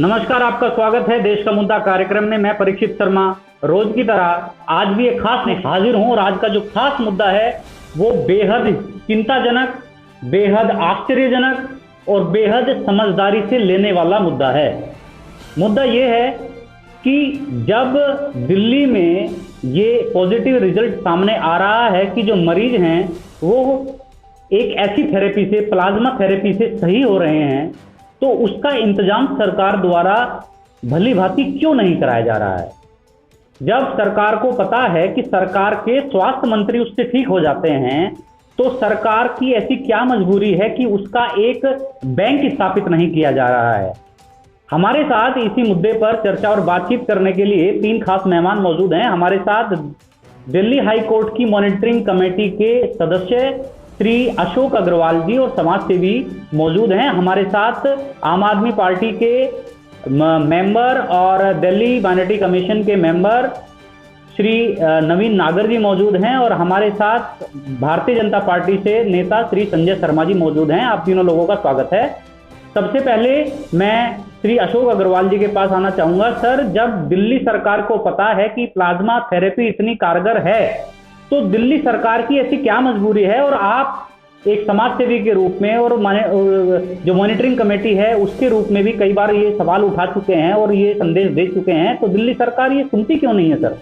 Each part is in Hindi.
नमस्कार, आपका स्वागत है देश का मुद्दा कार्यक्रम में। मैं परीक्षित शर्मा रोज की तरह आज भी एक खास में हाजिर हूं और आज का जो खास मुद्दा है वो बेहद चिंताजनक, बेहद आश्चर्यजनक और बेहद समझदारी से लेने वाला मुद्दा है। मुद्दा ये है कि जब दिल्ली में ये पॉजिटिव रिजल्ट सामने आ रहा है कि जो मरीज हैं वो एक ऐसी थेरेपी से, प्लाज्मा थेरेपी से सही हो रहे हैं, तो उसका इंतजाम सरकार द्वारा भली भांति क्यों नहीं कराया जा रहा है? जब सरकार को पता है कि सरकार के स्वास्थ्य मंत्री उससे ठीक हो जाते हैं, तो सरकार की ऐसी क्या मजबूरी है कि उसका एक बैंक स्थापित नहीं किया जा रहा है? हमारे साथ इसी मुद्दे पर चर्चा और बातचीत करने के लिए तीन खास मेहमान मौजूद हैं। हमारे साथ दिल्ली हाई कोर्ट की मॉनिटरिंग कमेटी के सदस्य श्री अशोक अग्रवाल जी और समाज सेवी मौजूद हैं। हमारे साथ आम आदमी पार्टी के मेंबर और दिल्ली माइनॉरिटी कमीशन के मेंबर श्री नवीन नागर जी मौजूद हैं और हमारे साथ भारतीय जनता पार्टी से नेता श्री संजय शर्मा जी मौजूद हैं। आप तीनों लोगों का स्वागत है। सबसे पहले मैं श्री अशोक अग्रवाल जी के पास आना चाहूंगा। सर, जब दिल्ली सरकार को पता है कि प्लाज्मा थेरेपी इतनी कारगर है, तो दिल्ली सरकार की ऐसी क्या मजबूरी है? और आप एक समाज सेवी के रूप में और जो मॉनिटरिंग कमेटी है उसके रूप में भी कई बार ये सवाल उठा चुके हैं और ये संदेश दे चुके हैं, तो दिल्ली सरकार ये सुनती क्यों नहीं है? सर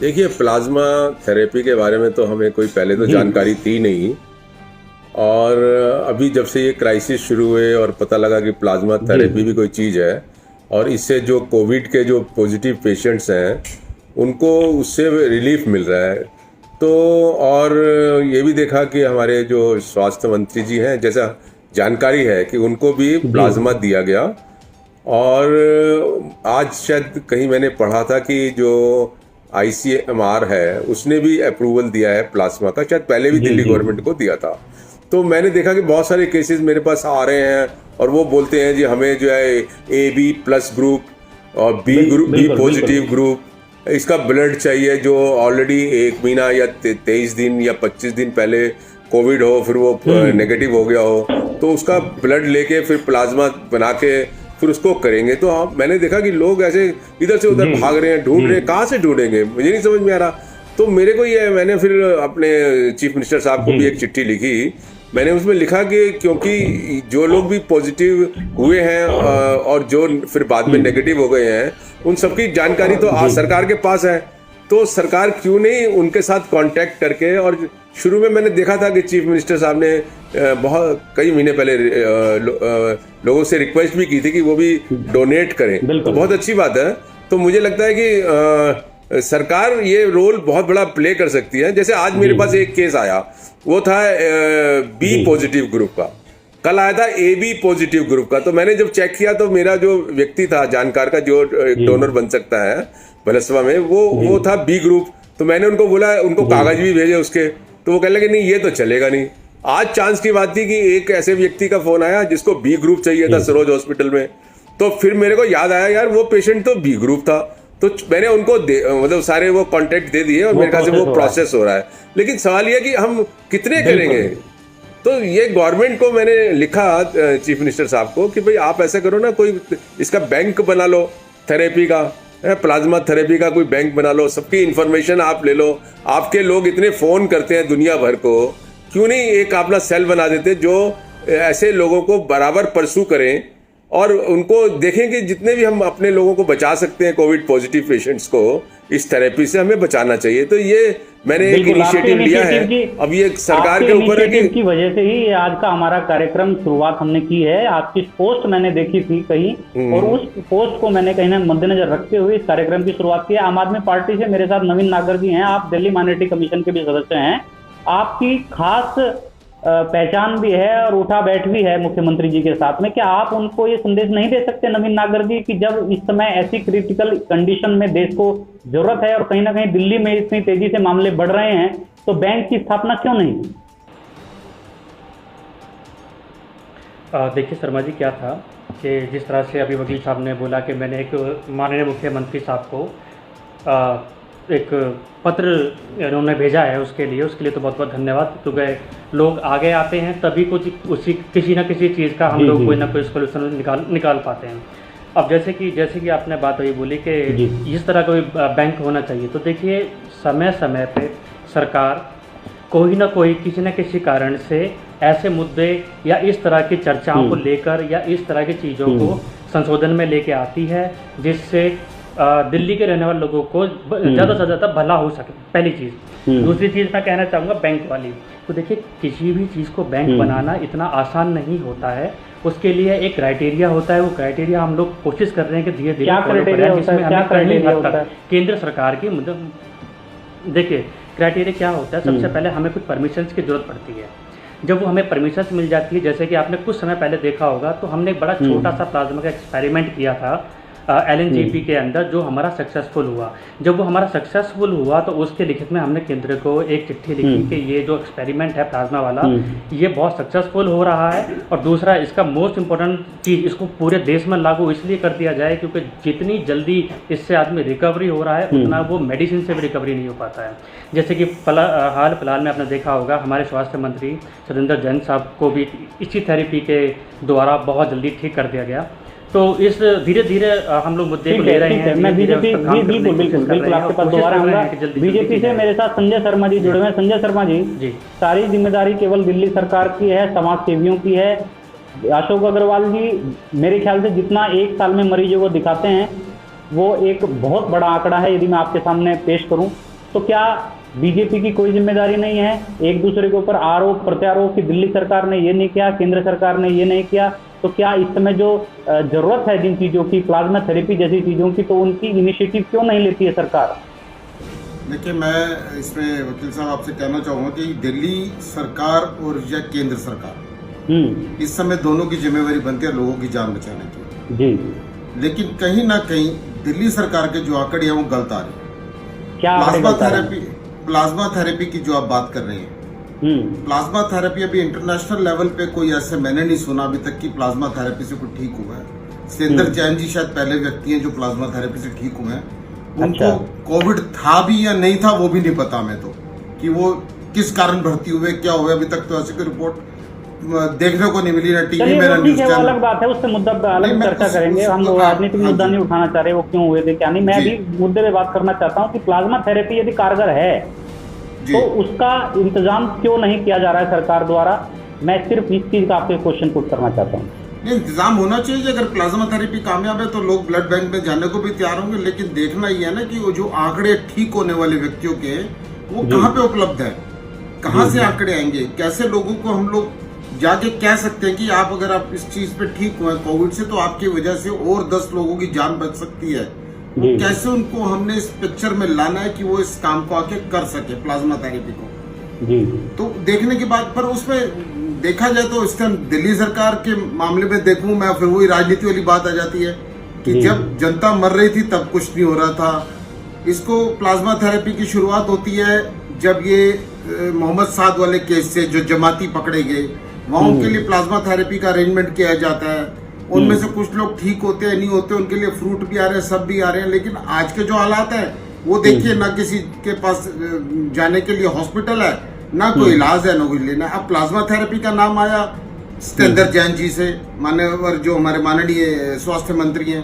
देखिए, प्लाज्मा थेरेपी के बारे में तो हमें कोई पहले तो जानकारी थी नहीं, और अभी जब से ये क्राइसिस शुरू हुए और पता लगा कि प्लाज्मा थेरेपी भी कोई चीज़ है और इससे जो कोविड के जो पॉजिटिव पेशेंट्स हैं उनको उससे रिलीफ मिल रहा है, तो और ये भी देखा कि हमारे जो स्वास्थ्य मंत्री जी हैं, जैसा जानकारी है कि उनको भी प्लाज्मा दिया गया। और आज शायद कहीं मैंने पढ़ा था कि जो ICMR है उसने भी अप्रूवल दिया है प्लाज्मा का, शायद पहले भी दिल्ली गवर्नमेंट को दिया था। तो मैंने देखा कि बहुत सारे केसेस मेरे पास आ रहे हैं और वो बोलते हैं जी हमें जो है AB+ ग्रुप और बी पॉजिटिव ग्रुप, इसका ब्लड चाहिए जो ऑलरेडी 1 महीना या 23 दिन या 25 दिन पहले कोविड हो, फिर वो नेगेटिव हो गया हो, तो उसका ब्लड लेके फिर प्लाज्मा बना के फिर उसको करेंगे। तो मैंने देखा कि लोग ऐसे इधर से उधर भाग रहे हैं, ढूंढ रहे हैं, कहाँ से ढूंढेंगे मुझे नहीं समझ में आ रहा। तो मेरे को ये, मैंने फिर अपने चीफ मिनिस्टर साहब को भी एक चिट्ठी लिखी। मैंने उसमें लिखा कि क्योंकि जो लोग भी पॉजिटिव हुए हैं और जो फिर बाद में नेगेटिव हो गए हैं, उन सबकी जानकारी तो आज सरकार के पास है, तो सरकार क्यों नहीं उनके साथ कांटेक्ट करके, और शुरू में मैंने देखा था कि चीफ मिनिस्टर साहब ने कई महीने पहले लोगों से रिक्वेस्ट भी की थी कि वो भी डोनेट करें, तो बहुत अच्छी बात है। तो मुझे लगता है कि सरकार ये रोल बहुत बड़ा प्ले कर सकती है। जैसे आज मेरे पास एक केस आया, वो था B पॉजिटिव ग्रुप का, कल आया था AB पॉजिटिव ग्रुप का। तो मैंने जब चेक किया तो मेरा जो व्यक्ति था जानकार का, जो एक डोनर बन सकता है बलसवा में, वो था B ग्रुप। तो मैंने उनको बोला, उनको कागज भी भेजे उसके, तो वो कहने लगे नहीं ये तो चलेगा नहीं। आज चांस की बात थी कि एक ऐसे व्यक्ति का फोन आया जिसको B ग्रुप चाहिए था सरोज हॉस्पिटल में। तो फिर मेरे को याद आया यार वो पेशेंट तो B ग्रुप था, तो मैंने उनको मतलब सारे वो कॉन्टेक्ट दे दिए और मेरे ख्याल से वो प्रोसेस हो रहा है। लेकिन सवाल ये कि हम कितने करेंगे? तो ये गवर्नमेंट को मैंने लिखा, चीफ मिनिस्टर साहब को, कि भाई आप ऐसा करो ना, कोई इसका बैंक बना लो थेरेपी का, प्लाज्मा थेरेपी का कोई बैंक बना लो, सबकी इंफॉर्मेशन आप ले लो। आपके लोग इतने फ़ोन करते हैं दुनिया भर को, क्यों नहीं एक अपना सेल बना देते जो ऐसे लोगों को बराबर परसू करें और उनको देखें कि जितने भी हम अपने लोगों को बचा सकते हैं कोविड पॉजिटिव पेशेंट्स को, इस थेरेपी से हमें बचाना चाहिए। तो ये मैंने एक इनिशिएटिव लिया है। अब ये सरकार के ऊपर है कि की वजह से ही आज का हमारा कार्यक्रम शुरुआत हमने की है। आपकी पोस्ट मैंने देखी थी कहीं और उस पोस्ट को मैंने कहीं ना मद्देनजर रखते हुए इस कार्यक्रम की शुरुआत की है। आम आदमी पार्टी से मेरे साथ नवीन नागर जी हैं, आप दिल्ली माइनॉरिटी कमीशन के भी सदस्य हैं। आपकी खास पहचान भी है और उठा बैठ भी है मुख्यमंत्री जी के साथ में। क्या आप उनको ये संदेश नहीं दे सकते नवीन नागर जी कि जब इस समय ऐसी क्रिटिकल कंडीशन में देश को जरूरत है और कहीं ना कहीं दिल्ली में इतनी तेजी से मामले बढ़ रहे हैं, तो बैंक की स्थापना क्यों नहीं? देखिए शर्मा जी, क्या था कि जिस तरह से अभी वकील साहब ने बोला कि मैंने एक माननीय मुख्यमंत्री साहब को एक पत्र इन्होंने भेजा है उसके लिए तो बहुत बहुत धन्यवाद। क्योंकि लोग आगे आते हैं तभी कुछ उसी किसी ना किसी चीज़ का हम जी, लोग जी। कोई ना कोई सोल्यूशन निकाल पाते हैं। अब जैसे कि आपने बात वही बोली कि जी। इस तरह का कोई बैंक होना चाहिए, तो देखिए समय समय पे सरकार कोई ना कोई किसी न किसी कारण से ऐसे मुद्दे या इस तरह की चर्चाओं को लेकर या इस तरह की चीज़ों को संशोधन में लेके आती है, जिससे दिल्ली के रहने वाले लोगों को ज़्यादा से ज़्यादा भला हो सके, पहली चीज़। दूसरी चीज़ मैं कहना चाहूँगा बैंक वाली, तो देखिए किसी भी चीज़ को बैंक बनाना इतना आसान नहीं होता है। उसके लिए एक क्राइटेरिया होता है, वो क्राइटेरिया हम लोग कोशिश कर रहे हैं कि धीरे धीरे क्या क्राइटेरिया होता है? क्या क्राइटेरिया होता है? केंद्र सरकार की मतलब देखिए क्राइटेरिया क्या होता है, सबसे पहले हमें कुछ परमिशंस की ज़रूरत पड़ती है। जब वो हमें परमिशंस मिल जाती है, जैसे कि आपने कुछ समय पहले देखा होगा, तो हमने एक बड़ा छोटा सा प्लाज्मा का एक्सपेरिमेंट किया था LNGP के अंदर, जो हमारा सक्सेसफुल हुआ। जब वो हमारा सक्सेसफुल हुआ तो उसके लिखित में हमने केंद्र को एक चिट्ठी लिखी कि ये जो एक्सपेरिमेंट है प्लाज्मा वाला, ये बहुत सक्सेसफुल हो रहा है, और दूसरा इसका मोस्ट इम्पोर्टेंट चीज़, इसको पूरे देश में लागू इसलिए कर दिया जाए क्योंकि जितनी जल्दी इससे आदमी रिकवरी हो रहा है उतना वो मेडिसिन से भी रिकवरी नहीं हो पाता है। जैसे कि हाल फिलहाल में आपने देखा होगा, हमारे स्वास्थ्य मंत्री सतेंद्र जैन साहब को भी इसी थेरेपी के द्वारा बहुत जल्दी ठीक कर दिया गया। तो इस धीरे धीरे हम लोग मुद्दे को ले रहे हैं। मैं बीजेपी बिल्कुल आपके पास दोबारा आऊंगा। बीजेपी से मेरे साथ संजय शर्मा जी जुड़े हुए हैं। संजय शर्मा जी, सारी जिम्मेदारी केवल दिल्ली सरकार की है, समाज सेवियों की है। अशोक अग्रवाल जी मेरे ख्याल से जितना एक साल में मरीजों को दिखाते हैं वो एक बहुत बड़ा आंकड़ा है। यदि मैं आपके सामने पेश करूं तो क्या बीजेपी की कोई जिम्मेदारी नहीं है? एक दूसरे के ऊपर आरोप प्रत्यारोप कि दिल्ली सरकार ने ये नहीं किया, केंद्र सरकार ने ये नहीं किया, तो क्या इस समय जो जरूरत है जिन चीज़ों की, प्लाज्मा थेरेपी जैसी चीज़ों की, तो उनकी इनिशिएटिव क्यों नहीं लेती है सरकार? देखिए, मैं इसमें वकील साहब आपसे कहना चाहूँगा कि दिल्ली सरकार और या केंद्र सरकार, इस समय दोनों की जिम्मेवारी बनती है लोगों की जान बचाने की। जी। लेकिन कहीं ना कहीं दिल्ली सरकार के जो आंकड़े हैं वो गलत आ रहे हैं। क्या प्लाज्मा थेरेपी की जो आप बात कर रहे हैं, प्लाज्मा थेरेपी अभी इंटरनेशनल लेवल पे कोई ऐसे मैंने नहीं सुना अभी तक कि प्लाज्मा थेरेपी से कोई ठीक हुआ है। सतेंद्र जैन जी शायद पहले व्यक्ति हैं जो प्लाज्मा थेरेपी से ठीक हुए हैं। उनको कोविड था भी या नहीं था वो भी नहीं पता हमें, तो कि वो किस कारण भर्ती हुए, क्या हुए, अभी तक तो ऐसी कोई रिपोर्ट देखने को नहीं मिली, ना टीवी में, ना न्यूज चैनल। अलग बात है, उससे मुद्दा अलग चर्चा करेंगे। हम लोग राजनीतिक मुद्दा नहीं उठाना चाह रहे वो क्यों हुए थे क्या नहीं। मैं अभी मुद्दे पे बात करना चाहता हूँ कि प्लाज्मा थेरेपी यदि कारगर है तो उसका इंतजाम क्यों नहीं किया जा रहा है सरकार द्वारा? मैं सिर्फ इस चीज का आपसे क्वेश्चन पुट करना चाहता हूँ। इंतजाम होना चाहिए। अगर प्लाज्मा थेरेपी कामयाब है तो लोग ब्लड बैंक में जाने को भी तैयार होंगे, लेकिन देखना ही है ना कि वो जो आंकड़े ठीक होने वाले व्यक्तियों के वो कहाँ पे उपलब्ध है, कहाँ से आंकड़े आएंगे, कैसे लोगों को हम लोग जाके कह सकते हैं कि आप अगर आप इस चीज पे ठीक हुए कोविड से तो आपकी वजह से और 10 लोगों की जान बच सकती है। कैसे उनको हमने इस पिक्चर में लाना है कि वो इस काम को आके कर सके प्लाज्मा थेरेपी को। जी। तो देखने के बाद पर उसमें देखा जाए तो इस टाइम दिल्ली सरकार के मामले में देखूं मैं, फिर वही राजनीति वाली बात आ जाती है कि जब जनता मर रही थी तब कुछ नहीं हो रहा था। इसको प्लाज्मा थेरेपी की शुरुआत होती है जब ये मोहम्मद साद वाले केस से जो जमाती पकड़े गए, वहां उनके लिए प्लाज्मा थेरेपी का अरेंजमेंट किया जाता है। उनमें से कुछ लोग ठीक होते हैं, नहीं होते, उनके लिए फ्रूट भी आ रहे हैं, सब भी आ रहे हैं। लेकिन आज के जो हालात है वो देखिए, ना किसी के पास जाने के लिए हॉस्पिटल है, ना कोई इलाज है, ना कुछ लेना। अब प्लाज्मा थेरेपी का नाम आया सतेंद्र जैन जी से, माननीय जो हमारे माननीय स्वास्थ्य मंत्री हैं,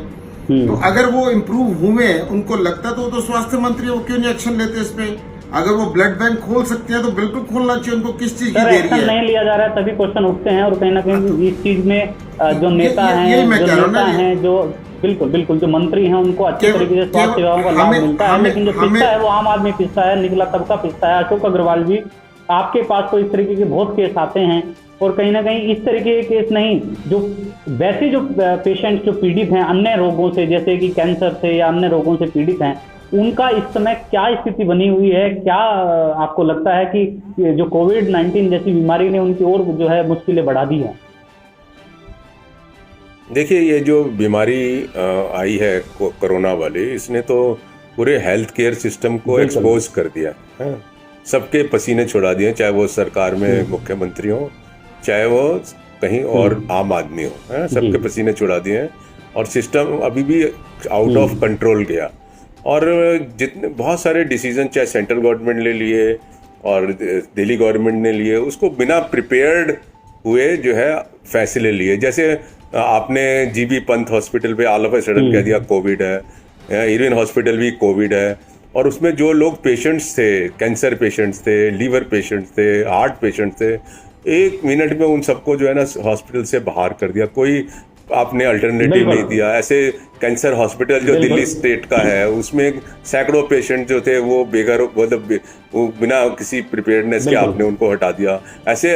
तो अगर वो इम्प्रूव हुए, उनको लगता तो वो तो स्वास्थ्य मंत्री है, वो क्यों नहीं एक्शन लेते इस पे? अगर वो ब्लड बैंक खोल सकते हैं तो बिल्कुल खोलना चाहिए। उनको किस चीज की देरी है? नहीं लिया जा रहा है तभी क्वेश्चन उठते हैं, और कहीं ना कहीं इस चीज में जो नेता हैं, जो बिल्कुल जो मंत्री हैं, उनको अच्छे तरीके से स्वास्थ्य सेवाओं का लाभ मिलता है, लेकिन जो पिसता है वो आम आदमी पिसता है, निचला तबका पिसता है। अशोक अग्रवाल जी, आपके पास तो इस तरीके के बहुत केस आते हैं, और कहीं ना कहीं इस तरीके के केस नहीं, जो वैसे जो पेशेंट जो पीड़ित हैं अन्य रोगों से, जैसे कि कैंसर से या अन्य रोगों से पीड़ित हैं, उनका इस समय क्या स्थिति बनी हुई है? क्या आपको लगता है कि जो कोविड-19 जैसी बीमारी ने उनकी और जो है मुश्किलें बढ़ा दी हैं? देखिए, ये जो बीमारी आई है कोरोना वाली, इसने तो पूरे हेल्थ केयर सिस्टम को एक्सपोज कर दिया है। सबके पसीने छुड़ा दिए, चाहे वो सरकार में मुख्यमंत्री हो, चाहे वो कहीं और आम आदमी हो, सबके पसीने छुड़ा दिए हैं, और सिस्टम अभी भी आउट ऑफ कंट्रोल गया। और जितने बहुत सारे डिसीजन चाहे सेंट्रल गवर्नमेंट ने लिए और दिल्ली गवर्नमेंट ने लिए, उसको बिना प्रिपेयर्ड हुए जो है फैसले लिए। जैसे आपने जीबी पंत हॉस्पिटल पे ऑल ऑफ अ सडन कह दिया कोविड है, इरविन हॉस्पिटल भी कोविड है, और उसमें जो लोग पेशेंट्स थे, कैंसर पेशेंट्स थे, लीवर पेशेंट्स थे, हार्ट पेशेंट्स थे, 1 मिनट में उन सबको जो है ना हॉस्पिटल से बाहर कर दिया। कोई आपने अल्टरनेटिव नहीं दिया। ऐसे कैंसर हॉस्पिटल जो दिल्ली स्टेट का है उसमें सैकड़ों पेशेंट जो थे वो बेघर, मतलब वो बिना किसी प्रिपेयर्डनेस के आपने उनको हटा दिया। ऐसे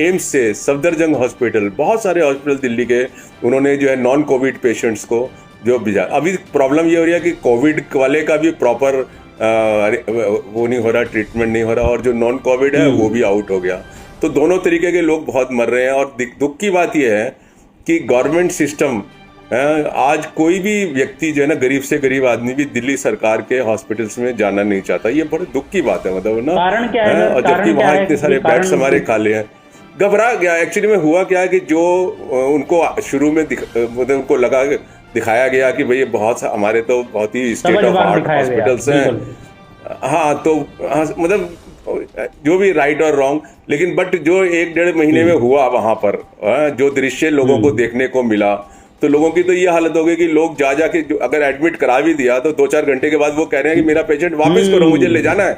एम्स से सफदरजंग हॉस्पिटल, बहुत सारे हॉस्पिटल दिल्ली के, उन्होंने जो है नॉन कोविड पेशेंट्स को जो भेजा। अभी प्रॉब्लम ये हो रही है कि कोविड वाले का भी प्रॉपर वो नहीं हो रहा, ट्रीटमेंट नहीं हो रहा, और जो नॉन कोविड है वो भी आउट हो गया। तो दोनों तरीके के लोग बहुत मर रहे हैं। और दुख की बात यह है कि गवर्नमेंट सिस्टम, आज कोई भी व्यक्ति जो है ना, गरीब से गरीब आदमी भी दिल्ली सरकार के हॉस्पिटल्स में जाना नहीं चाहता। ये बड़े दुख की बात है, मतलब ना। कारण क्या है? और जबकि वहाँ इतने सारे बेड्स हमारे खाली हैं। घबरा गया एक्चुअली में। हुआ क्या है कि जो उनको शुरू में मतलब उनको लगा, दिखाया गया कि भाई बहुत हमारे तो बहुत ही स्टेट ऑफ आर्ट हॉस्पिटल्स हैं। हाँ, तो मतलब जो भी राइट और रॉन्ग, लेकिन बट जो 1-1.5 महीने में हुआ वहां पर, जो दृश्य लोगों को देखने को मिला, तो लोगों की तो ये हालत हो गई कि लोग जा के अगर एडमिट करा भी दिया तो 2-4 घंटे के बाद वो कह रहे हैं कि मेरा पेशेंट वापस करो, मुझे ले जाना है।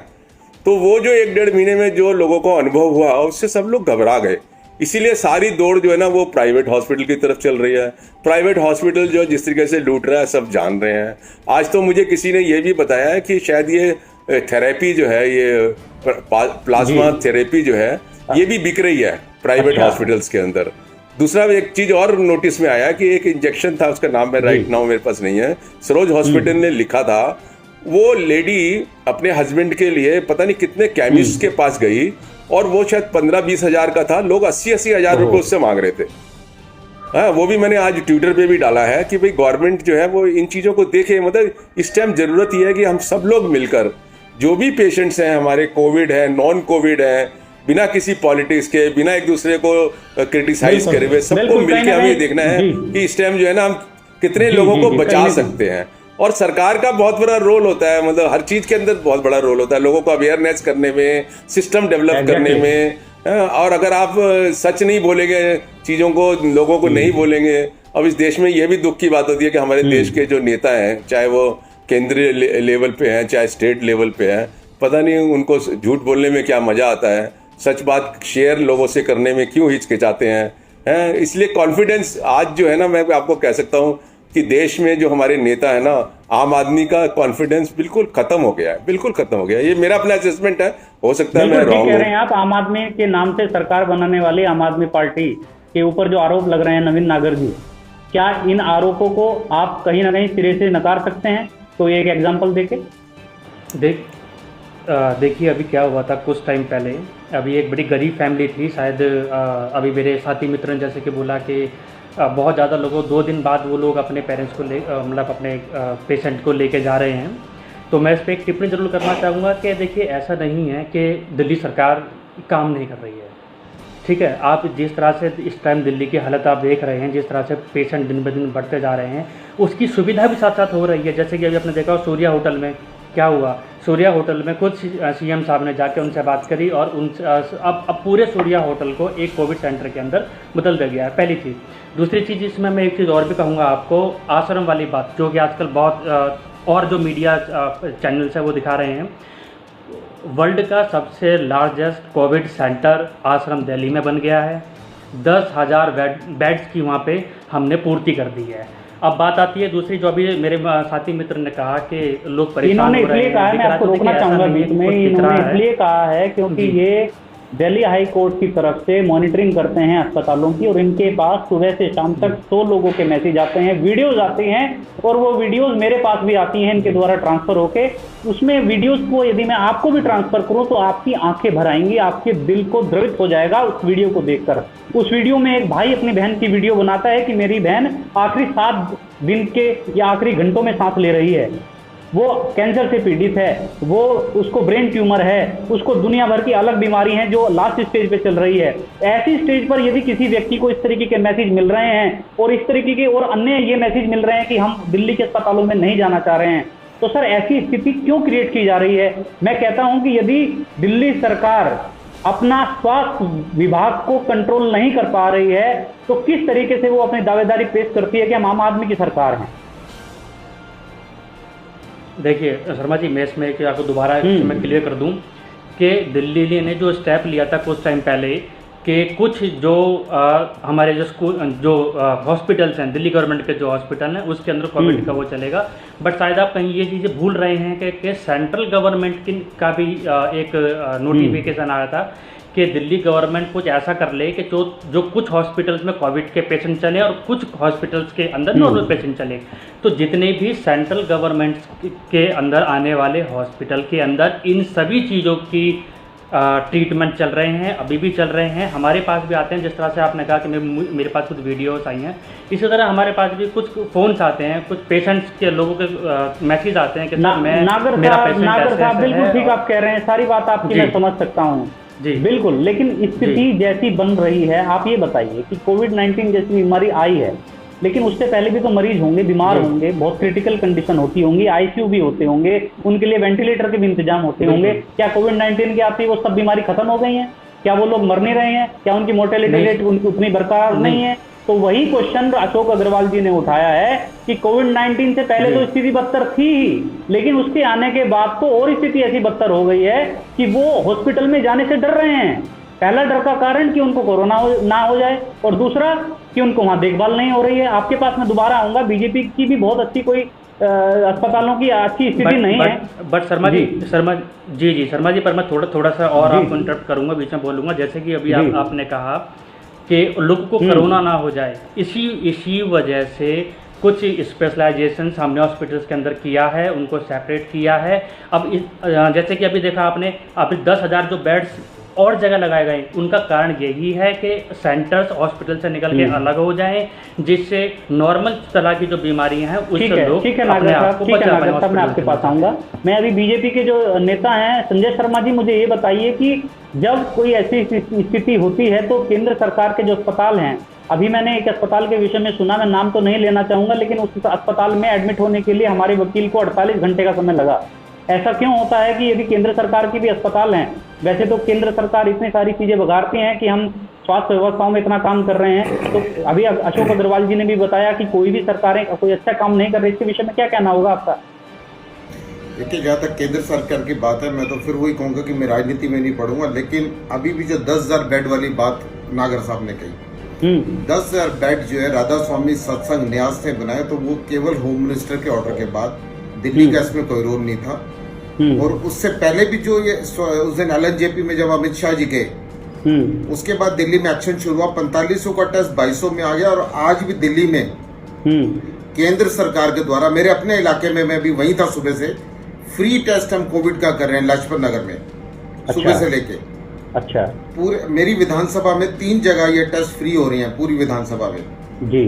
तो वो जो 1-1.5 महीने में जो लोगों को अनुभव हुआ, उससे सब लोग घबरा गए। इसीलिए सारी दौड़ जो है ना वो प्राइवेट हॉस्पिटल की तरफ चल रही है। प्राइवेट हॉस्पिटल जो जिस तरीके से लूट रहा है सब जान रहे हैं। आज तो मुझे किसी ने ये भी बताया है कि शायद ये थेरेपी जो है, ये प्लाज्मा थेरेपी जो है, ये भी बिक रही है प्राइवेट हॉस्पिटल्स के अंदर। दूसरा एक चीज और नोटिस में आया कि एक इंजेक्शन था, उसका नाम मैं राइट नाउ मेरे पास नहीं है, सरोज हॉस्पिटल ने लिखा था। वो लेडी अपने हस्बैंड के लिए पता नहीं कितने केमिस्ट के पास गई, और वो शायद 15-20 हजार का था। लोग 80-80 हजार रुपए उससे मांग रहे थे। हाँ, वो भी मैंने आज ट्विटर पे भी डाला है कि भाई गवर्नमेंट जो है वो इन चीज़ों को देखे। मतलब इस टाइम ज़रूरत ये है कि हम सब लोग मिलकर, जो भी पेशेंट्स हैं हमारे, कोविड है, नॉन कोविड है, बिना किसी पॉलिटिक्स के, बिना एक दूसरे को क्रिटिसाइज करे हुए, सबको मिलकर हमें देखना है कि इस टाइम जो है ना हम कितने लोगों को बचा सकते हैं। और सरकार का बहुत बड़ा रोल होता है, मतलब हर चीज़ के अंदर बहुत बड़ा रोल होता है, लोगों को अवेयरनेस करने में, सिस्टम डेवलप करने में। और अगर आप सच नहीं बोलेंगे, चीज़ों को, लोगों को नहीं बोलेंगे। अब इस देश में यह भी दुख की बात होती है कि हमारे देश के जो नेता हैं, चाहे वो केंद्रीय लेवल पे हैं चाहे स्टेट लेवल पे हैं, पता नहीं उनको झूठ बोलने में क्या मज़ा आता है, सच बात शेयर लोगों से करने में क्यों हिचकिचाते हैं। इसलिए कॉन्फिडेंस आज जो है ना, मैं आपको कह सकता हूँ कि देश में जो हमारे नेता है ना, आम आदमी का कॉन्फिडेंस बिल्कुल खत्म हो गया है, बिल्कुल खत्म हो गया है। ये मेरा अपना असेसमेंट है, हो सकता है मैं रॉन्ग कह रहे हैं आप। आम आदमी के नाम से सरकार बनाने वाली आम आदमी पार्टी के ऊपर जो आरोप लग रहे हैं नवीन नागर जी, क्या इन आरोपों को आप कहीं ना कहीं सिरे से नकार सकते हैं? तो एक एग्जाम्पल देके देखिए अभी क्या हुआ था कुछ टाइम पहले। अभी एक बड़ी गरीब फैमिली थी, शायद अभी मेरे साथी मित्र ने जैसे कि बोला कि बहुत ज़्यादा लोगों 2 दिन बाद वो लोग अपने पेरेंट्स को मतलब अपने पेशेंट को लेके जा रहे हैं। तो मैं इस पर एक टिप्पणी जरूर करना चाहूँगा कि देखिए ऐसा नहीं है कि दिल्ली सरकार काम नहीं कर रही है, ठीक है। आप जिस तरह से इस टाइम दिल्ली की हालत आप देख रहे हैं, जिस तरह से पेशेंट दिन ब दिन बढ़ते जा रहे हैं, उसकी सुविधा भी साथ साथ हो रही है। जैसे कि अभी आपने देखा सूर्या होटल में क्या हुआ, सूर्या होटल में कुछ सीएम साहब ने जाके उनसे बात करी और उनसे अब पूरे सूर्या होटल को एक कोविड सेंटर के अंदर बदल दिया गया है, पहली चीज़। दूसरी चीज़ इसमें मैं एक चीज़ और भी कहूँगा आपको, आश्रम वाली बात, जो कि आजकल बहुत और जो मीडिया चैनल्स है वो दिखा रहे हैं। वर्ल्ड का सबसे लार्जेस्ट कोविड सेंटर आश्रम दिल्ली में बन गया है। 10,000 बेड्स की वहाँ पे हमने पूर्ति कर दी है। अब बात आती है दूसरी, जो अभी मेरे साथी मित्र ने कहा कि लोग परेशान हो रहे हैं। मैं आपको रोकना चाहूँगा बीच में, इन्होंने इसलिए कहा है क्योंकि ये दिल्ली हाई कोर्ट की तरफ से मॉनिटरिंग करते हैं अस्पतालों की, और इनके पास सुबह से शाम तक 100 लोगों के मैसेज आते हैं, वीडियोज आते हैं, और वो वीडियोज मेरे पास भी आती हैं इनके द्वारा ट्रांसफ़र होके। उसमें वीडियोज को यदि मैं आपको भी ट्रांसफ़र करूं तो आपकी आंखें भर आएंगी, आपके दिल को द्रवित हो जाएगा उस वीडियो को देखकर। उस वीडियो में एक भाई अपनी बहन की वीडियो बनाता है कि मेरी बहन आखिरी 7 दिन के या आखिरी घंटों में सांस ले रही है। वो कैंसर से पीड़ित है, वो उसको ब्रेन ट्यूमर है, उसको दुनिया भर की अलग बीमारी हैं जो लास्ट स्टेज पे चल रही है। ऐसी स्टेज पर यदि किसी व्यक्ति को इस तरीके के मैसेज मिल रहे हैं और इस तरीके के और अन्य ये मैसेज मिल रहे हैं कि हम दिल्ली के अस्पतालों में नहीं जाना चाह रहे हैं, तो सर ऐसी स्थिति क्यों क्रिएट की जा रही है? मैं कहता हूं कि यदि दिल्ली सरकार अपना स्वास्थ्य विभाग को कंट्रोल नहीं कर पा रही है तो किस तरीके से वो अपनी दावेदारी पेश करती है कि हम आम आदमी की सरकार हैं? देखिए शर्मा जी, मैं इसमें कि आपको दोबारा मैं क्लियर कर दूं कि दिल्ली ने जो स्टेप लिया था कुछ टाइम पहले कि कुछ जो हमारे जो स्कूल जो हॉस्पिटल्स हैं, दिल्ली गवर्नमेंट के जो हॉस्पिटल हैं उसके अंदर कोविड का वो चलेगा, बट शायद आप कहीं ये चीज़ें भूल रहे हैं कि सेंट्रल गवर्नमेंट का भी एक नोटिफिकेशन आया था कि दिल्ली गवर्नमेंट कुछ ऐसा कर ले कि जो कुछ हॉस्पिटल्स में कोविड के पेशेंट चले और कुछ हॉस्पिटल्स के अंदर नॉर्मल पेशेंट चले। तो जितने भी सेंट्रल गवर्नमेंट के अंदर आने वाले हॉस्पिटल के अंदर इन सभी चीज़ों की ट्रीटमेंट चल रहे हैं, अभी भी चल रहे हैं। हमारे पास भी आते हैं, जिस तरह से आपने कहा कि मेरे पास कुछ वीडियोस आई हैं, इसी तरह हमारे पास भी कुछ फ़ोन्स आते हैं, कुछ पेशेंट्स के लोगों के मैसेज आते हैं कि नागर साहब बिल्कुल ठीक आप कह रहे हैं, सारी बात आपकी मैं समझ सकता हूँ जी बिल्कुल। लेकिन स्थिति जैसी बन रही है, आप ये बताइए कि कोविड-19 जैसी बीमारी आई है, लेकिन उससे पहले भी तो मरीज होंगे, बीमार होंगे, बहुत क्रिटिकल कंडीशन होती होंगी, आईसीयू भी होते होंगे, उनके लिए वेंटिलेटर के भी इंतजाम होते होंगे। क्या कोविड-19 के आते ही वो सब बीमारी खत्म हो गई है? क्या वो लोग मर नहीं रहे हैं? क्या उनकी मोर्टेलिटी रेट उनकी उतनी बरकरार नहीं है? तो वही क्वेश्चन अशोक अग्रवाल जी ने उठाया है कि कोविड-19 से पहले तो स्थिति बदतर थी ही, लेकिन उसके आने के बाद तो और स्थिति ऐसी बदतर हो गई है कि वो हॉस्पिटल में जाने से डर रहे हैं। पहला डर का कारण कि उनको कोरोना ना हो जाए, और दूसरा कि उनको वहां देखभाल नहीं हो रही है। आपके पास मैं दोबारा आऊंगा, बीजेपी की भी बहुत अच्छी कोई अस्पतालों की अच्छी स्थिति नहीं है। बट शर्मा जी पर मैं थोड़ा सा और आपको इंटरप्ट करूंगा, बीच में बोलूंगा। जैसे कि अभी आपने कहा कि लोगों को कोरोना ना हो जाए, इसी वजह से कुछ स्पेशलाइजेशन हमने हॉस्पिटल्स के अंदर किया है, उनको सेपरेट किया है। अब जैसे कि अभी देखा आपने 10,000 जो बेड्स और जगह लगाए गए, उनका कारण यही है कि सेंटर्स हॉस्पिटल से निकल के अलग हो जाएं, जिससे नॉर्मल तरह की जो बीमारियां हैं उससे लोग अपने आप को बचा पाएं। मैं आपके पास आऊंगा। मैं अभी बीजेपी के जो नेता हैं संजय शर्मा जी, मुझे ये बताइए कि जब कोई ऐसी स्थिति होती है तो केंद्र सरकार के जो अस्पताल हैं, अभी मैंने एक अस्पताल के विषय में सुना, मैं नाम तो नहीं लेना चाहूंगा, लेकिन उस अस्पताल में एडमिट होने के लिए हमारे वकील को 48 घंटे का समय लगा। ऐसा क्यों होता है कि यदि केंद्र सरकार की भी अस्पताल हैं, वैसे तो केंद्र सरकार इतनी सारी चीजें बघारती हैं कि हम स्वास्थ्य व्यवस्थाओं में इतना काम कर रहे हैं, तो अभी अशोक अग्रवाल जी ने भी बताया कि कोई भी सरकारें कोई अच्छा काम नहीं कर रही, इसके विषय में क्या कहना होगा आपका? देखिए, जहाँ तक केंद्र सरकार की बात है, मैं तो फिर वही कहूँगा कि मैं राजनीति में नहीं पढ़ूंगा, लेकिन अभी भी जो 10,000 बेड वाली बात नागर साहब ने कही, 10,000 बेड जो है राधा स्वामी सत्संग न्यास ने बनाए, तो वो केवल होम मिनिस्टर के ऑर्डर के बाद, दिल्ली का इसमें कोई रोल नहीं था। और उससे पहले भी जो ये उस दिन LNJP में जब अमित शाह जी गए, उसके बाद दिल्ली में एक्शन शुरू हुआ, 4500 का टेस्ट 2200 में आ गया। और आज भी दिल्ली में केंद्र सरकार के द्वारा, मेरे अपने इलाके में, मैं भी वहीं था सुबह से, फ्री टेस्ट हम कोविड का कर रहे हैं लाजपत नगर में। सुबह से लेके पूरे मेरी विधानसभा में 3 जगह ये टेस्ट फ्री हो रही हैं, पूरी विधानसभा में जी।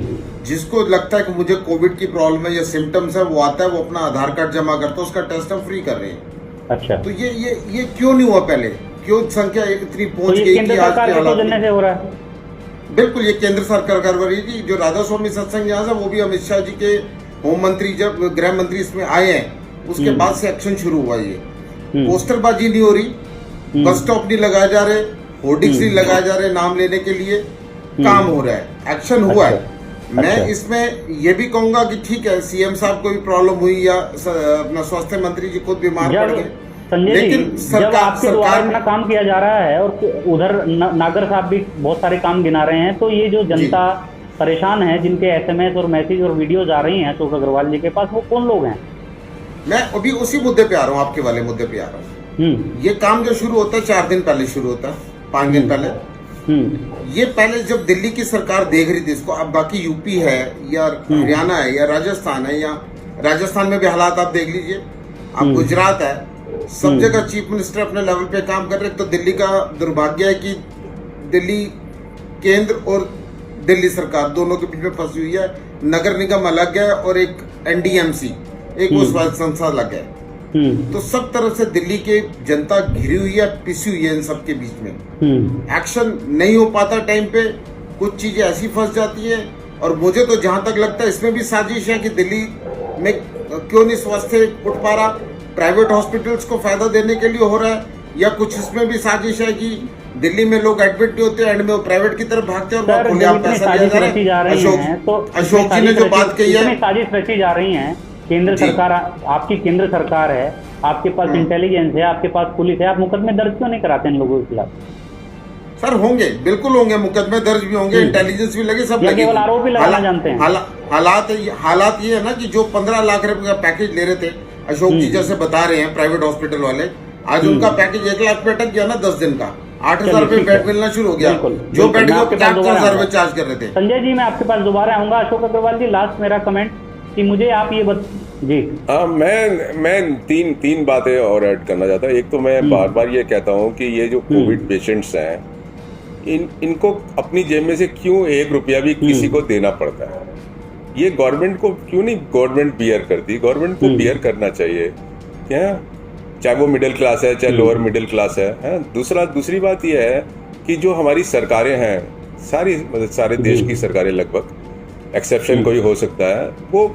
जिसको लगता है कि मुझे कोविड की प्रॉब्लम है या सिम्टम्स है, वो आता है, वो अपना आधार कार्ड जमा करता है, उसका टेस्ट हम फ्री कर रहे हैं। अच्छा, तो ये क्यों नहीं हुआ पहले? क्यों संख्या इतनी पहुंच गई कि आज के हालात से हो रहा है? बिल्कुल, ये केंद्र सरकार कर रही थी। जो राधा स्वामी सत्संग यहाँ से, वो भी अमित शाह जी के होम मंत्री, जब गृह मंत्री इसमें आए हैं, उसके बाद से एक्शन शुरू हुआ। ये पोस्टरबाजी नहीं हो रही, बस स्टॉप नहीं लगाए जा रहे, होर्डिंग्स नहीं लगाए जा रहे, नाम लेने के लिए काम हो रहा है, एक्शन हुआ है। मैं इसमें ये भी कहूंगा कि ठीक है, सीएम साहब को भी प्रॉब्लम हुई या अपना स्वास्थ्य मंत्री जी खुद बीमार पड़ गए, लेकिन सरकार में काम किया जा रहा है और उधर नागर साहब भी बहुत सारे काम गिना रहे हैं, तो ये जो जनता परेशान है, जिनके SMS और मैसेज और वीडियोज आ रही हैं अशोक अग्रवाल जी के पास, वो कौन लोग हैं? मैं अभी उसी मुद्दे पे आ रहा हूँ, आपके वाले मुद्दे पे आ रहा हूँ। ये काम जो शुरू होता है 4 दिन पहले शुरू होता है, 5 दिन पहले। ये पहले जब दिल्ली की सरकार देख रही थी इसको, अब बाकी यूपी है या हरियाणा है या राजस्थान है, या राजस्थान में भी हालात आप देख लीजिए, अब गुजरात है, सब जगह चीफ मिनिस्टर अपने लेवल पे काम कर रहे हैं। तो दिल्ली का दुर्भाग्य है कि दिल्ली केंद्र और दिल्ली सरकार दोनों के बीच में फंसी हुई है। नगर निगम अलग है और एक NDMC, एक वो स्वास्थ्य संस्था लग गए। तो सब तरफ से दिल्ली के जनता घिरी हुई है, पिसी हुई है इन सब के बीच में। एक्शन नहीं हो पाता टाइम पे, कुछ चीजें ऐसी फंस जाती है। और मुझे तो जहां तक लगता है इसमें भी साजिश है कि दिल्ली में क्यों नहीं स्वास्थ्य उठ पा रहा, प्राइवेट हॉस्पिटल्स को फायदा देने के लिए हो रहा है, या कुछ इसमें भी साजिश है कि दिल्ली में लोग एडमिट नहीं होते, एंड में वो प्राइवेट की तरफ भागते हैं और खुलेआम पैसा दिया जा रहा है। अशोक जी ने जो बात कही है, साजिश रची जा रही है। केंद्र सरकार, आपकी केंद्र सरकार है, आपके पास इंटेलिजेंस है, आपके पास पुलिस है, आप मुकदमे दर्ज क्यों नहीं कराते इन लोगों के खिलाफ? सर होंगे, बिल्कुल होंगे, मुकदमे दर्ज भी होंगे, इंटेलिजेंस भी लगे, सब लगे। केवल आरोप भी लगाना जानते हैं। हालात ये है ना कि जो 15 लाख रुपए का पैकेज ले रहे थे अशोक जी जैसे बता रहे हैं प्राइवेट हॉस्पिटल वाले, आज उनका पैकेज 1 लाख पे अटक गया ना 10 दिन का। 8,000 रुपए बेड मिलना शुरू हो गया, जो बेड को 50,000 रुपए चार्ज कर रहे थे। संजय जी, मैं आपके पास दोबारा आऊंगा। अशोक अग्रवाल जी, लास्ट मेरा कमेंट कि मुझे आप ये जी। मैं तीन बातें और ऐड करना चाहता हूँ। एक तो मैं बार बार ये कहता हूँ कि ये जो कोविड पेशेंट्स हैं, इनको अपनी जेब में से क्यों 1 रुपया भी किसी को देना पड़ता है? ये गवर्नमेंट को क्यों नहीं गवर्नमेंट बियर करती? गवर्नमेंट को बियर करना चाहिए क्या, चाहे वो मिडिल क्लास है चाहे लोअर मिडिल क्लास है। दूसरी बात यह है कि जो हमारी सरकारें हैं, सारे देश की सरकारें लगभग, एक्सेप्शन कोई हो सकता है, वो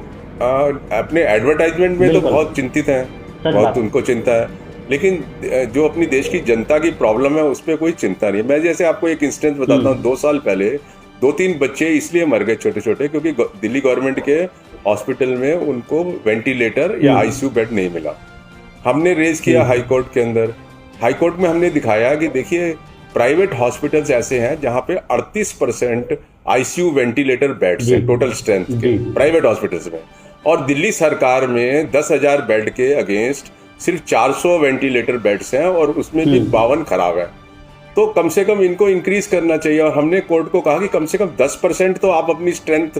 अपने एडवर्टाइजमेंट में तो बहुत चिंतित हैं, बहुत उनको चिंता है, लेकिन जो अपनी देश की जनता की प्रॉब्लम है उस पर कोई चिंता नहीं। मैं जैसे आपको एक इंस्टेंस बताता हूँ, 2 साल पहले 2-3 बच्चे इसलिए मर गए छोटे छोटे क्योंकि दिल्ली गवर्नमेंट के हॉस्पिटल में उनको वेंटिलेटर या आईसीयू बेड नहीं मिला। हमने रेज किया हाई कोर्ट के अंदर। हाई कोर्ट में हमने दिखाया कि देखिए प्राइवेट हॉस्पिटल्स ऐसे हैं जहां पे 38% आईसीयू वेंटिलेटर बेड्स हैं टोटल स्ट्रेंथ के प्राइवेट हॉस्पिटल्स में, और दिल्ली सरकार में 10,000 बेड के अगेंस्ट सिर्फ 400 वेंटिलेटर बेड्स हैं और उसमें भी 52 खराब है। तो कम से कम इनको इंक्रीज करना चाहिए। और हमने कोर्ट को कहा कि कम से कम 10% तो आप अपनी स्ट्रेंथ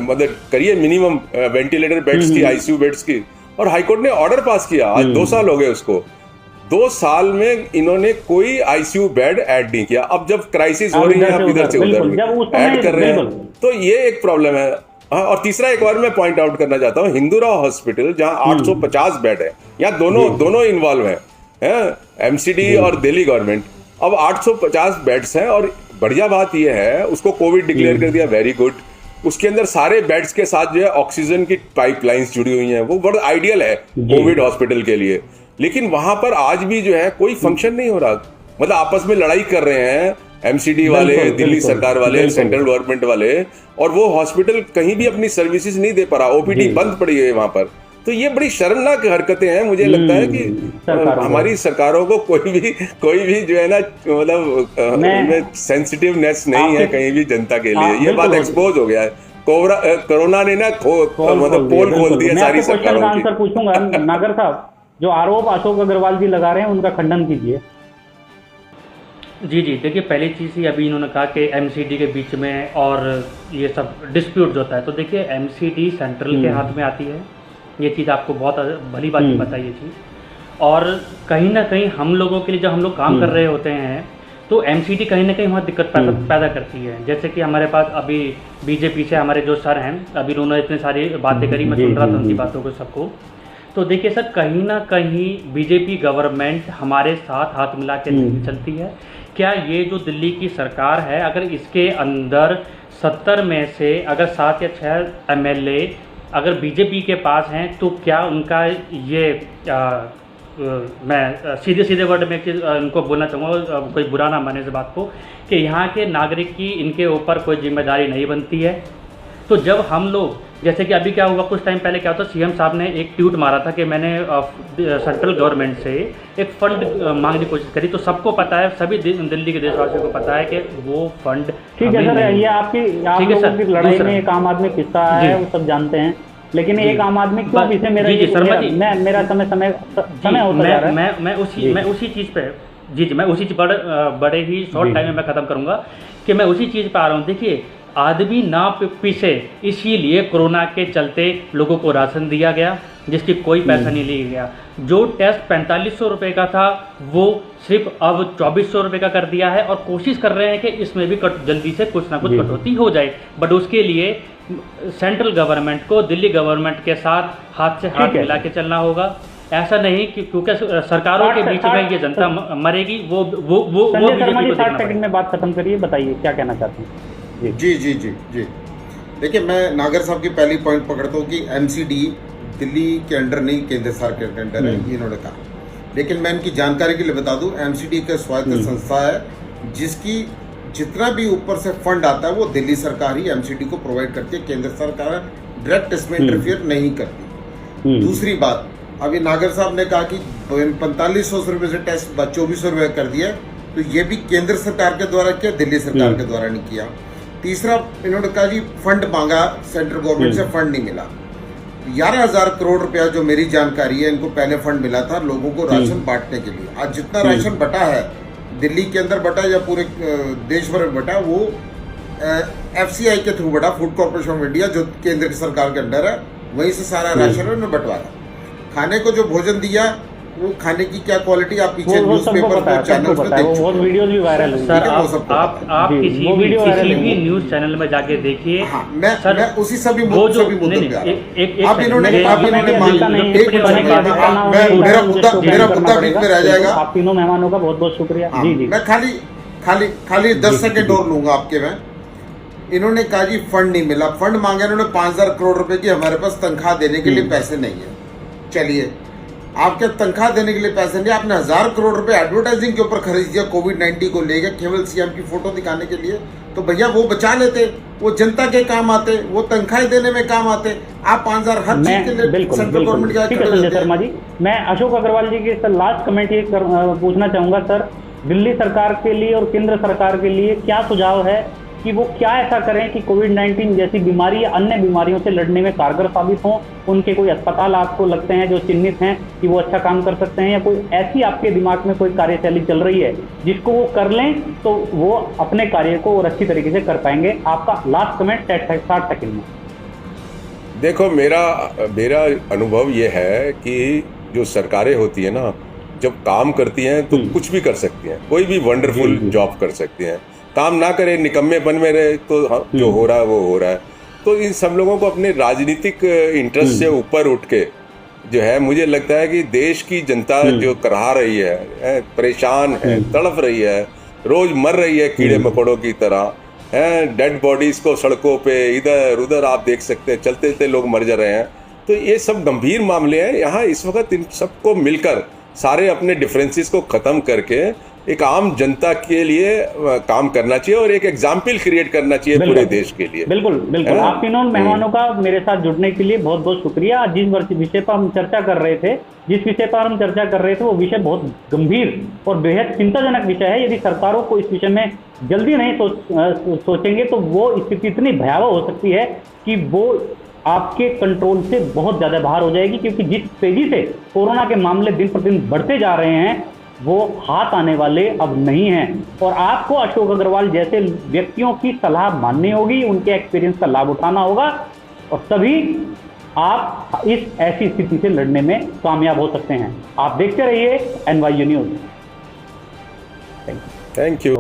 मतलब करिए मिनिमम वेंटिलेटर बेड्स की, आईसीयू बेड्स की। और हाईकोर्ट ने ऑर्डर पास किया, आज 2 साल हो गए उसको। 2 साल में इन्होंने कोई आईसीयू बेड ऐड नहीं किया। अब जब क्राइसिस हो रही है, आप इधर से उधर ऐड कर रहे हैं, तो ये एक प्रॉब्लम है। और तीसरा एक बार मैं पॉइंट आउट करना चाहता हूँ, हिंदूराव हॉस्पिटल जहाँ 850 बेड है, यहाँ दोनों इन्वॉल्व हैं, एमसीडी और दिल्ली गवर्नमेंट। अब 850 बेड्स हैं और बढ़िया बात यह है उसको कोविड डिक्लेयर कर दिया, वेरी गुड। उसके अंदर सारे बेड्स के साथ जो है ऑक्सीजन की पाइपलाइंस जुड़ी हुई हैं, वो बहुत आइडियल है कोविड हॉस्पिटल के लिए। लेकिन वहां पर आज भी जो है कोई फंक्शन नहीं हो रहा, मतलब आपस में लड़ाई कर रहे हैं एमसीडी वाले, दिल्ली सरकार वाले, सेंट्रल गवर्नमेंट वाले, और वो हॉस्पिटल कहीं भी अपनी सर्विसेज नहीं दे पा रहा, ओपीडी बंद पड़ी है वहां पर। तो ये बड़ी शर्मनाक हरकतें हैं। मुझे लगता है कि हमारी सरकारों को कोई भी जो है ना, मतलब सेंसिटिवनेस नहीं है कहीं भी जनता के लिए। ये बात एक्सपोज हो गया है। कोरोना ने ना मतलब पोल खोल दिया सारी सरकारों की। आंसर पूछूंगा नागर साहब, जो आरोप अशोक अग्रवाल जी लगा रहे हैं उनका खंडन कीजिए। जी, देखिए पहली चीज़ ही अभी इन्होंने कहा कि एमसीडी के बीच में और ये सब डिस्प्यूट होता है, तो देखिए एमसीडी सेंट्रल के हाथ में आती है, ये चीज़ आपको बहुत भली बात पता है ये चीज़। और कहीं ना कहीं हम लोगों के लिए जब हम लोग काम कर रहे होते हैं तो एमसीडी कहीं ना कहीं वहाँ दिक्कत पैदा करती है। जैसे कि हमारे पास अभी बीजेपी से हमारे जो सर हैं, अभी उन्होंने इतनी सारी बातें करी, मैं सुन रहा था उनकी बातों को सबको। तो देखिए सर, कहीं ना कहीं बीजेपी गवर्नमेंट हमारे साथ हाथ मिला के नहीं चलती है। क्या ये जो दिल्ली की सरकार है, अगर इसके अंदर 70 में से अगर 7 या 6 एमएलए अगर बीजेपी के पास हैं, तो क्या उनका ये मैं सीधे वर्ड में उनको बोलना चाहूँगा, कोई बुरा ना माने इस बात को, कि यहाँ के नागरिक की इनके ऊपर कोई जिम्मेदारी नहीं बनती है। तो जब हम लोग, जैसे कि अभी क्या हुआ, कुछ टाइम पहले क्या होता, सीएम साहब ने एक ट्वीट मारा था कि मैंने सेंट्रल गवर्नमेंट से एक फंड मांगने की कोशिश करी। तो सबको पता है, सभी दिल्ली के देशवासियों को पता है कि वो फंड ठीक है सर, ये आपकी लड़ाई में एक आम आदमी किस्सा है, वो सब जानते हैं, लेकिन एक आम आदमी क्यों पीछे मेरा समय होता जा रहा है। मैं उसी चीज़ पे मैं उसी चीज़ बड़े ही शॉर्ट टाइम में मैं ख़त्म करूँगा कि मैं उसी चीज़ पे आ रहा हूँ। देखिए, आदमी ना पीछे, इसीलिए कोरोना के चलते लोगों को राशन दिया गया जिसकी कोई पैसा नहीं लिया गया। जो टेस्ट 4500 रुपये का था वो सिर्फ अब 2400 रुपये का कर दिया है, और कोशिश कर रहे हैं कि इसमें भी जल्दी से कुछ ना कुछ कटौती हो जाए। बट उसके लिए सेंट्रल गवर्नमेंट को दिल्ली गवर्नमेंट के साथ हाथ से हाथ ठीक है। मिला के चलना होगा। ऐसा नहीं कि क्योंकि सरकारों के बीच में ये जनता मरेगी, वो संजय शर्मा बीजेपी जी को 60 देखना सेकंड में बात खत्म करिए, बताइए क्या कहना चाहते हैं। जी जी जी जी देखिए, मैं नागर साहब की पहली पॉइंट पकड़ता हूँ कि एमसीडी दिल्ली के अंडर नहीं, केंद्र सरकार के अंडर है, इन्होंने कहा। लेकिन मैं इनकी जानकारी के लिए बता दूं, एमसीडी एक स्वायत्त संस्था है जिसकी जितना भी ऊपर से फंड आता है वो दिल्ली सरकार ही एमसीडी को प्रोवाइड करती है, केंद्र सरकार डायरेक्ट इसमें इंटरफियर नहीं करती। दूसरी बात, अभी नागर साहब ने कहा कि 4500 रुपये से टेस्ट 2400 रुपये कर दिया, तो ये भी केंद्र सरकार के द्वारा किया, दिल्ली सरकार के द्वारा नहीं किया। तीसरा, इन्होंने कहा जी फंड मांगा सेंट्रल गवर्नमेंट से, फंड नहीं मिला। 11,000 करोड़ रुपया जो मेरी जानकारी है, इनको पहले फंड मिला था लोगों को राशन बांटने के लिए। आज जितना राशन बटा है, दिल्ली के अंदर बटा या पूरे देश भर में बटा, वो एफसीआई के थ्रू बटा, फूड कॉर्पोरेशन ऑफ इंडिया, जो केंद्र की सरकार के अंडर है, वहीं से सारा राशन उन्होंने बंटवाया। खाने को जो भोजन दिया, वो खाने की क्या क्वालिटी आप पीछे न्यूज़पेपर पे चैनल्स पे देख वो वीडियोस भी वायरल हुई। सर, वो सबको आप जी, किसी वो वीडियो वायरल भी हुई। न्यूज चैनल में जाके देखिए। हाँ, मैं उसी सभी वो जो मुद्दों नहीं, पे आ रहा हूं। एक आप इन्होंने मेरे- मान अधिकता नहीं है, एक मिनट पढ़ने का अधिकता ना होने के मेरा कारण मुझे मुद्दा इसको मेरा करना मुद्दा बीच पड़ेगा। में रह जाएगा। आप तीनों मेहमानों का बहुत बहुत शुक्रिया। हाँ, जी जी, मैं खाली 10 सेकंड और लूंगा आपके में। इन्होंने कहा जी फंड नहीं मिला, फंड मांगे इन्होंने 5,000 करोड़ रुपए की, हमारे पास तनख्वाह देने के लिए पैसे नहीं है। चलिए, आपके तनख्वाह देने के लिए पैसे नहीं, आपने 1,000 करोड़ रुपए एडवर्टाइजिंग के ऊपर खर्च दिया कोविड-19 को लेकर, केवल सीएम की फोटो दिखाने के लिए। तो भैया वो बचा लेते, वो जनता के काम आते, वो तनख्वाह देने में काम आते। आप 5,000 हर चीज के लिए बिल्कुल सेंट्रल गवर्नमेंट बिल्कुल ठीक है संजय शर्मा जी। मैं अशोक अग्रवाल जी के लास्ट कमेंट ये पूछना चाहूंगा सर, दिल्ली सरकार के लिए और केंद्र सरकार के लिए क्या सुझाव है कि वो क्या ऐसा करें कि कोविड-19 जैसी बीमारी या अन्य बीमारियों से लड़ने में कारगर साबित हों? उनके कोई अस्पताल आपको लगते हैं जो चिन्हित हैं कि वो अच्छा काम कर सकते हैं, या कोई ऐसी आपके दिमाग में कोई कार्यशैली चल रही है जिसको वो कर लें तो वो अपने कार्य को और अच्छी तरीके से कर पाएंगे? आपका लास्ट कमेंट 60 सेकंड में। देखो, मेरा अनुभव ये है कि जो सरकारें होती है ना, जब काम करती हैं तो कुछ भी कर सकती हैं, कोई भी वंडरफुल जॉब कर सकती हैं। काम ना करे, निकम्मेपन में रहे, तो जो हो रहा है वो हो रहा है। तो इन सब लोगों को अपने राजनीतिक इंटरेस्ट से ऊपर उठ के जो है, मुझे लगता है कि देश की जनता जो कराह रही है, परेशान है, तड़प रही है, रोज मर रही है कीड़े मकोड़ों की तरह, है डेड बॉडीज को सड़कों पे इधर उधर आप देख सकते हैं, चलते चलते लोग मर जा रहे हैं। तो ये सब गंभीर मामले हैं। यहाँ इस वक्त इन सबको मिलकर सारे अपने डिफरेंसेस को ख़त्म करके एक आम जनता के लिए काम करना चाहिए और एक एग्जाम्पल क्रिएट करना चाहिए पूरे देश के लिए। बिल्कुल बिल्कुल। आप तीनों मेहमानों का मेरे साथ जुड़ने के लिए बहुत बहुत शुक्रिया। जिस विषय पर हम चर्चा कर रहे थे वो विषय बहुत गंभीर और बेहद चिंताजनक विषय है। यदि सरकारों को इस विषय में जल्दी नहीं सोचेंगे तो वो स्थिति इतनी भयावह हो सकती है कि वो आपके कंट्रोल से बहुत ज़्यादा बाहर हो जाएगी, क्योंकि जिस तेजी से कोरोना के मामले दिन प्रतिदिन बढ़ते जा रहे हैं वो हाथ आने वाले अब नहीं हैं। और आपको अशोक अग्रवाल जैसे व्यक्तियों की सलाह माननी होगी, उनके एक्सपीरियंस का लाभ उठाना होगा, और तभी आप इस ऐसी स्थिति से लड़ने में कामयाब हो सकते हैं। आप देखते रहिए NYU न्यूज़। Thank you.